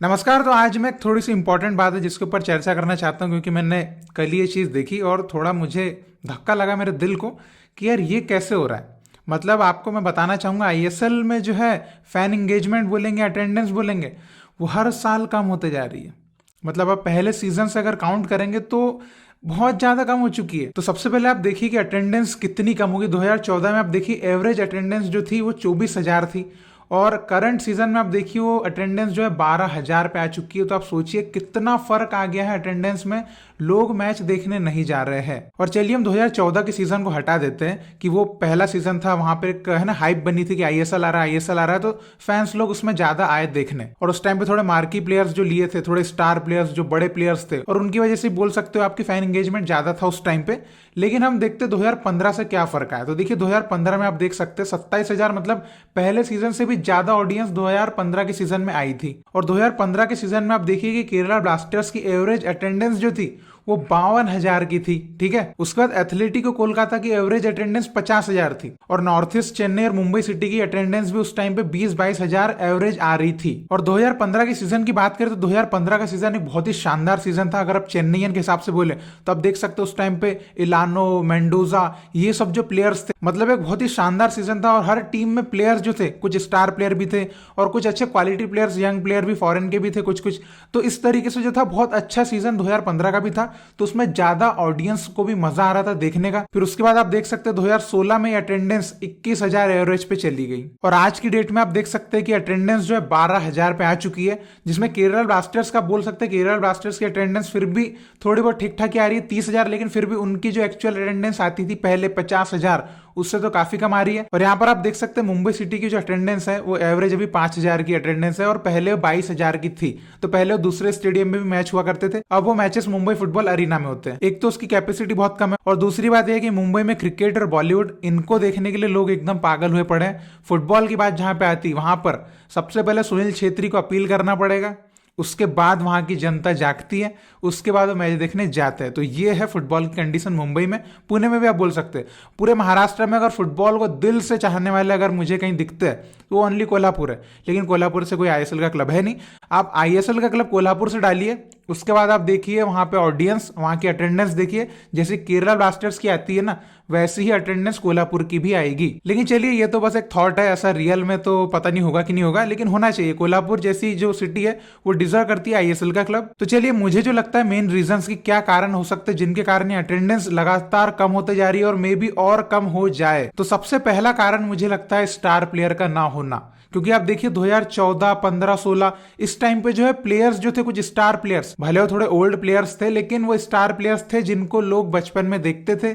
नमस्कार। तो आज मैं थोड़ी सी इंपॉर्टेंट बात है जिसके ऊपर चर्चा करना चाहता हूँ, क्योंकि मैंने कल ये चीज़ देखी और थोड़ा मुझे धक्का लगा मेरे दिल को कि यार ये कैसे हो रहा है। मतलब आपको मैं बताना चाहूँगा, आईएसएल में जो है फैन इंगेजमेंट बोलेंगे, अटेंडेंस बोलेंगे, वो हर साल कम होते जा रही है। मतलब आप पहले सीजन से अगर काउंट करेंगे तो बहुत ज़्यादा कम हो चुकी है। तो सबसे पहले आप देखिए कि अटेंडेंस कितनी कम होगी। 2014 में आप देखिए एवरेज अटेंडेंस जो थी वो 24,000 थी, और करंट सीजन में आप देखिए वो अटेंडेंस जो है 12,000 पे आ चुकी है। तो आप सोचिए कितना फर्क आ गया है अटेंडेंस में। लोग मैच देखने नहीं जा रहे हैं। और चलिए हम 2014 के सीजन को हटा देते हैं कि वो पहला सीजन था, वहां पे है ना हाइप बनी थी कि आईएसएल आ रहा है, आईएसएल आ रहा है, तो फैंस लोग उसमें ज्यादा आए देखने। और उस टाइम पे थोड़े मार्की प्लेयर्स जो लिए थे, थोड़े स्टार प्लेयर्स जो बड़े प्लेयर्स थे, और उनकी वजह से बोल सकते हो आपकी फैन एंगेजमेंट ज्यादा था उस टाइम पे। लेकिन हम देखते 2015 से क्या फर्क आया। तो देखिए 2015 में आप देख सकते हैं 27,000, मतलब पहले सीजन से भी ज्यादा ऑडियंस 2015 के सीजन में आई थी। और 2015 के सीजन में आप देखिए कि केरला ब्लास्टर्स की एवरेज अटेंडेंस जो थी वो 52,000 की थी। ठीक है, उसके बाद एथलेटिको कोलकाता की एवरेज अटेंडेंस 50,000 थी, और नॉर्थ ईस्ट चेन्नई और मुंबई सिटी की अटेंडेंस भी उस टाइम पे 20-22,000 एवरेज आ रही थी। और 2015 के सीजन की बात करें तो 2015 का सीजन एक बहुत ही शानदार सीजन था। अगर आप चेन्नईयन के हिसाब से बोले तो आप देख सकते हो उस टाइम पे इलानो, मेंडोजा, ये सब जो प्लेयर्स थे, मतलब एक बहुत ही शानदार सीजन था। और हर टीम में प्लेयर्स जो थे, कुछ स्टार प्लेयर भी थे और कुछ अच्छे क्वालिटी प्लेयर्स, यंग प्लेयर भी फॉरेन के भी थे कुछ कुछ। तो इस तरीके से जो था बहुत अच्छा सीजन 2015 का भी था। तो उसमें ज्यादा ऑडियंस को भी मजा आ रहा था देखने का। फिर उसके बाद आप देख सकते हैं 2016 में अटेंडेंस 21,000 एवरेज पे चली गई, और आज की डेट में आप देख सकते हैं कि अटेंडेंस जो है 12,000 पे आ चुकी है। जिसमें केरल ब्लास्टर्स का बोल सकते हैं, केरल ब्लास्टर्स की अटेंडेंस फिर भी थोड़ी बहुत ठीक ठाक ही आ रही है, 30,000, लेकिन फिर भी उनकी जो एक्चुअल अटेंडेंस आती थी पहले 50,000, उससे तो काफी कम आ रही है। और यहाँ पर आप देख सकते हैं मुंबई सिटी की जो अटेंडेंस है वो एवरेज अभी 5,000 की अटेंडेंस है, और पहले 22,000 की थी। तो पहले वो दूसरे स्टेडियम में भी मैच हुआ करते थे, अब वो मैचेस मुंबई फुटबॉल अरीना में होते हैं। एक तो उसकी कैपेसिटी बहुत कम है, और दूसरी बात यह है कि मुंबई में क्रिकेट और बॉलीवुड, इनको देखने के लिए लोग एकदम पागल हुए पड़े हैं। फुटबॉल की बात जहां पे आती, वहां पर सबसे पहले सुनील छेत्री को अपील करना पड़ेगा, उसके बाद वहां की जनता जागती है, उसके बाद वो मैच देखने जाते हैं। तो ये है फुटबॉल की कंडीशन मुंबई में। पुणे में भी आप बोल सकते हैं। पूरे महाराष्ट्र में अगर फुटबॉल को दिल से चाहने वाले अगर मुझे कहीं दिखते हैं तो वो ओनली कोल्हापुर है। लेकिन कोल्हापुर से कोई आईएसएल का क्लब है नहीं। आप आईएसएल का क्लब कोल्हापुर से डालिए, उसके बाद आप देखिए वहां पे ऑडियंस, वहां की अटेंडेंस देखिए, जैसे केरला ब्लास्टर्स की आती है ना, वैसी ही अटेंडेंस कोल्हापुर की भी आएगी। लेकिन चलिए ये तो बस एक थॉट है, ऐसा रियल में तो पता नहीं होगा कि नहीं होगा, लेकिन होना चाहिए। कोल्हापुर जैसी जो सिटी है वो डिजर्व करती है आईएसएल का क्लब। तो चलिए मुझे जो लगता है मेन रीजंस की क्या कारण हो सकते हैं जिनके कारण ये अटेंडेंस लगातार कम होते जा रही है, और मे बी और कम हो जाए। तो सबसे पहला कारण मुझे लगता है स्टार प्लेयर का ना होना। क्योंकि आप देखिए 2014, 15, 16 इस टाइम पे जो है प्लेयर्स जो थे, कुछ स्टार प्लेयर्स, भले वो थोड़े ओल्ड प्लेयर्स थे, लेकिन वो स्टार प्लेयर्स थे जिनको लोग बचपन में देखते थे,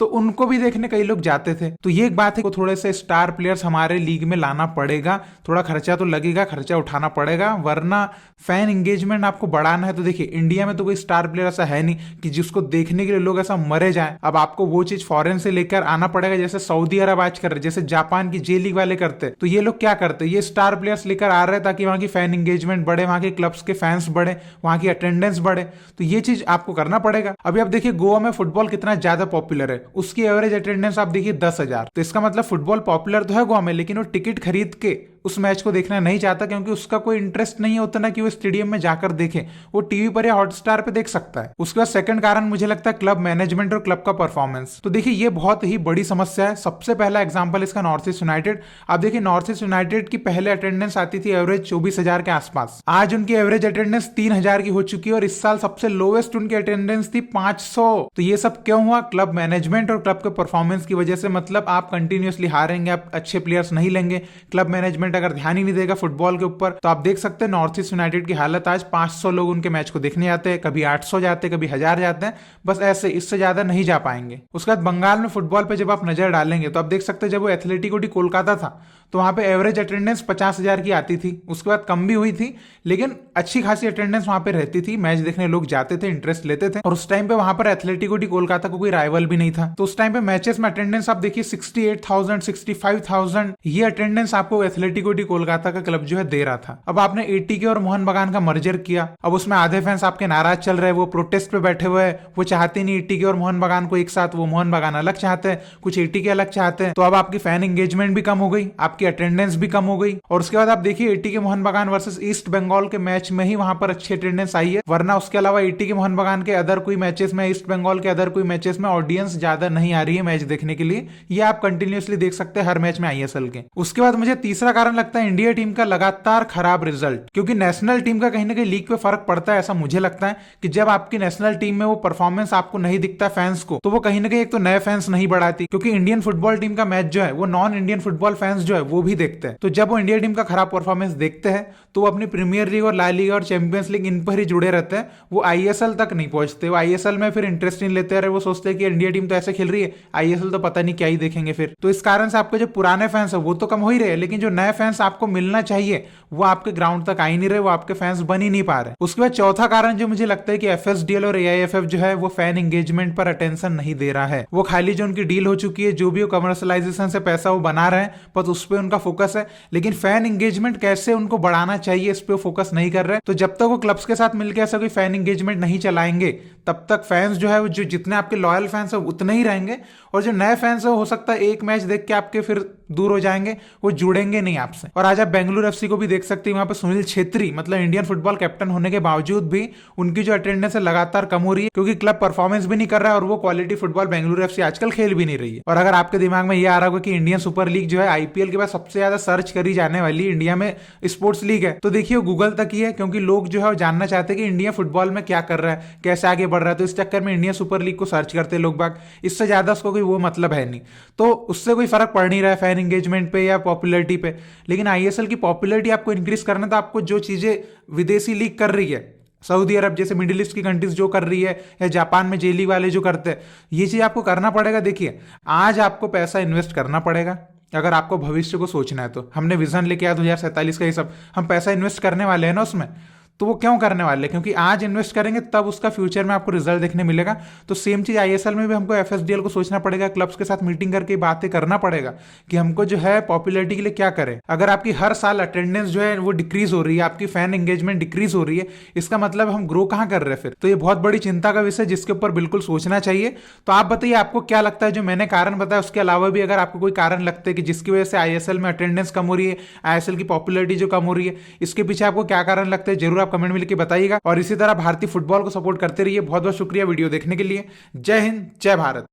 तो उनको भी देखने कई लोग जाते थे। तो ये एक बात है कि थोड़े से स्टार प्लेयर्स हमारे लीग में लाना पड़ेगा। थोड़ा खर्चा तो लगेगा, खर्चा उठाना पड़ेगा, वरना फैन एंगेजमेंट आपको बढ़ाना है तो देखिए इंडिया में तो कोई स्टार प्लेयर ऐसा है नहीं कि जिसको देखने के लिए लोग ऐसा मरे जाए। अब आपको वो चीज फॉरेन से लेकर आना पड़ेगा, जैसे सऊदी अरब आज कर रहे, जैसे जापान की जे लीग वाले करते। तो ये लोग क्या करते, ये स्टार प्लेयर्स लेकर आ रहे हैं ताकि वहां की फैन एंगेजमेंट बढ़े, वहां के क्लब्स के फैंस बढ़े, वहां की अटेंडेंस बढ़े। तो ये चीज आपको करना पड़ेगा। अभी आप देखिए गोवा में फुटबॉल कितना ज्यादा पॉपुलर है, उसकी एवरेज अटेंडेंस आप देखिए 10,000। तो इसका मतलब फुटबॉल पॉपुलर तो है गोवा में, लेकिन वो टिकट खरीद के उस मैच को देखना नहीं चाहता, क्योंकि उसका कोई इंटरेस्ट नहीं है उतना कि वो स्टेडियम में जाकर देखे। वो टीवी पर या हॉटस्टार पे देख सकता है। उसके बाद सेकंड कारण मुझे लगता है क्लब मैनेजमेंट और क्लब का परफॉर्मेंस। तो देखिए ये बहुत ही बड़ी समस्या है। सबसे पहला एग्जांपल इसका नॉर्थ ईस्ट यूनाइटेड। आप देखिए नॉर्थ ईस्ट यूनाइटेड की पहले अटेंडेंस आती थी एवरेज 24,000 के आसपास, आज उनकी एवरेज अटेंडेंस 3,000 की हो चुकी है, और इस साल सबसे लोवेस्ट उनकी अटेंडेंस थी 500। तो ये सब क्यों हुआ? क्लब मैनेजमेंट और क्लब के परफॉर्मेंस की वजह से। मतलब आप कंटिन्यूअसली हारेंगे, आप अच्छे प्लेयर्स नहीं लेंगे, क्लब मैनेजमेंट अगर ध्यान ही नहीं देगा फुटबॉल के ऊपर, तो आप देख सकते हैं नॉर्थ ईस्ट यूनाइटेड की हालत। आज 500 लोग उनके मैच को देखने जाते हैं, कभी 800 जाते हैं, कभी 1000 जाते हैं, बस ऐसे, इससे ज्यादा नहीं जा पाएंगे। उसके बाद बंगाल में फुटबॉल पे जब आप नजर डालेंगे तो आप देख सकते हैं जब वो एथलेटिको डी कोलकाता था तो वहां पे एवरेज अटेंडेंस 50,000 की आती थी। उसके बाद कम भी हुई थी, लेकिन अच्छी खासी अटेंडेंस वहां पे रहती थी, मैच देखने लोग जाते थे, इंटरेस्ट लेते थे। और उस टाइम पे वहां पर एथलेटिको डी कोलकाता को कोई राइवल भी नहीं था। तो उस टाइम पे मैचेस में अटेंडेंस आप देखिए 68,000, 65,000, ये अटेंडेंस आपको एथलेटिको डी कोलकाता का क्लब जो है दे रहा था। अब आपने एटीके और मोहन बगान का मर्जर किया, अब उसमें आधे फैंस आपके नाराज चल रहे हैं, वो प्रोटेस्ट पे बैठे हुए हैं, वो चाहते नहीं एटीके और मोहन बगान को एक साथ, वो मोहन बगान अलग चाहते हैं, कुछ एटीके अलग चाहते हैं। तो अब आपकी फैन एंगेजमेंट भी कम हो गई, आपकी आपकी अटेंडेंस भी कम हो गई। और उसके बाद आप देखिए एटी के मोहन बगान वर्सेस ईस्ट बंगाल के मैच में ही वहां पर अच्छी अटेंडेंस आई है, वरना उसके अलावा एटी के मोहन बगान के अदर कोई मैचेस में, ईस्ट बंगाल के अदर कोई मैचेस में ऑडियंस ज्यादा नहीं आ रही है मैच देखने के लिए। ये आप कंटिन्यूअसली देख सकते हैं हर मैच में आईएसएल के। उसके बाद मुझे तीसरा कारण लगता है इंडिया टीम का लगातार खराब रिजल्ट, क्योंकि नेशनल टीम का कहीं ना कहीं लीग पे फर्क पड़ता है। ऐसा मुझे लगता है कि जब आपकी नेशनल टीम में वो परफॉर्मेंस आपको नहीं दिखता फैंस को, तो वो कहीं ना कहीं एक तो नए फैंस नहीं बढ़ाती, क्योंकि इंडियन फुटबॉल टीम का मैच जो है वो नॉन इंडियन फुटबॉल फैंस जो है वो भी देखते हैं। तो जब वो इंडिया टीम का खराब परफॉर्मेंस देखते हैं तो वो अपनी प्रीमियर लीग और ला लीगा और चैंपियंस लीग इन पर ही जुड़े रहते हैं, वो आईएसएल तक नहीं पहुंचते। वो आईएसएल में फिर इंटरेस्ट नहीं लेते रहे, वो सोचते हैं कि इंडिया टीम तो ऐसे खेल रही है, आईएसएल तो पता नहीं क्या ही देखेंगे फिर। तो इस कारण से आपके जो पुराने फैंस है वो तो कम हो ही रहे, लेकिन जो नए फैंस आपको मिलना चाहिए वो आपके ग्राउंड तक आ ही नहीं रहे, वो आपके फैंस बन ही नहीं पा रहे। उसके बाद चौथा कारण जो मुझे लगता है कि एफएसडीएल और एआईएफएफ जो है वो फैन एंगेजमेंट पर अटेंशन नहीं दे रहा है। वो खाली जो उनकी डील हो चुकी है, जो भी वो कमर्शलाइजेशन से पैसा वो बना रहे हैं, बस उस पर उनका फोकस है, लेकिन फैन एंगेजमेंट कैसे उनको बढ़ाना चाहिए इस पे फोकस नहीं कर रहे। तो जब तक वो क्लब्स के साथ मिलकर ऐसा कोई फैन एंगेजमेंट नहीं चलाएंगे तब तक फैंस जो है, जो जितने आपके लॉयल फैंस है उतने ही रहेंगे, और जो नए फैंस है हो सकता है एक मैच देख के आपके फिर दूर हो जाएंगे, वो जुड़ेंगे नहीं आपसे। और आज आप बेंगलुरु एफसी को भी देख सकते हैं, वहां पे सुनील छेत्री मतलब इंडियन फुटबॉल कैप्टन होने के बावजूद भी उनकी जो अटेंडेंस है लगातार कम हो रही है, क्योंकि क्लब परफॉर्मेंस भी नहीं कर रहा है और वो क्वालिटी फुटबॉल बेंगलुरु एफसी आजकल खेल भी नहीं रही है। और अगर आपके दिमाग में ये आ रहा होगा कि इंडियन सुपर लीग जो है आईपीएल के बाद सबसे ज्यादा सर्च करी जाने वाली इंडिया में स्पोर्ट्स लीग है, तो देखिए गूगल तक ही है, क्योंकि लोग जो है वो जानना चाहते हैं कि इंडिया फुटबॉल में क्या कर रहा है, कैसे आगे बढ़ रहा है। तो इस चक्कर में इंडियन सुपर लीग को सर्च करते हैं लोग बाग, इससे ज्यादा उसको कोई वो मतलब है नहीं। तो उससे कोई फर्क पड़ नहीं रहा है फैन एंगेजमेंट पे या पॉपुलरिटी पे। लेकिन आईएसएल की पॉपुलरिटी आपको इंक्रीज करना, तो आपको जो चीजें विदेशी लीग कर रही है, सऊदी अरब जैसे मिडिल ईस्ट की कंट्रीज जो कर रही है, या जापान में जे लीग वाले जो करते हैं, ये चीज आपको करना पड़ेगा। देखिए आज आपको पैसा इन्वेस्ट करना पड़ेगा अगर आपको भविष्य को सोचना है। तो हमने विजन लेके आया 2047 का, ये सब हम पैसा इन्वेस्ट करने वाले हैं ना उसमें, तो वो क्यों करने वाले, क्योंकि आज इन्वेस्ट करेंगे तब उसका फ्यूचर में आपको रिजल्ट देखने मिलेगा। तो सेम चीज आईएसएल में भी हमको एफएसडीएल को सोचना पड़ेगा, क्लब्स के साथ मीटिंग करके बातें करना पड़ेगा कि हमको जो है पॉपुलैरिटी के लिए क्या करें। अगर आपकी हर साल अटेंडेंस जो है वो डिक्रीज हो रही है, आपकी फैन एंगेजमेंट डिक्रीज हो रही है, इसका मतलब हम ग्रो कहां कर रहे हैं फिर। तो ये बहुत बड़ी चिंता का विषय जिसके ऊपर बिल्कुल सोचना चाहिए। तो आप बताइए आपको क्या लगता है, जो मैंने कारण बताया उसके अलावा भी अगर आपको कोई कारण लगता है कि जिसकी वजह से आईएसएल में अटेंडेंस कम हो रही है, आईएसएल की पॉपुलैरिटी जो कम हो रही है, इसके पीछे आपको क्या कारण लगता है, जरूर आप कमेंट में लिख के बताइए। और इसी तरह भारतीय फुटबॉल को सपोर्ट करते रहिए। बहुत बहुत शुक्रिया वीडियो देखने के लिए। जय हिंद, जय भारत।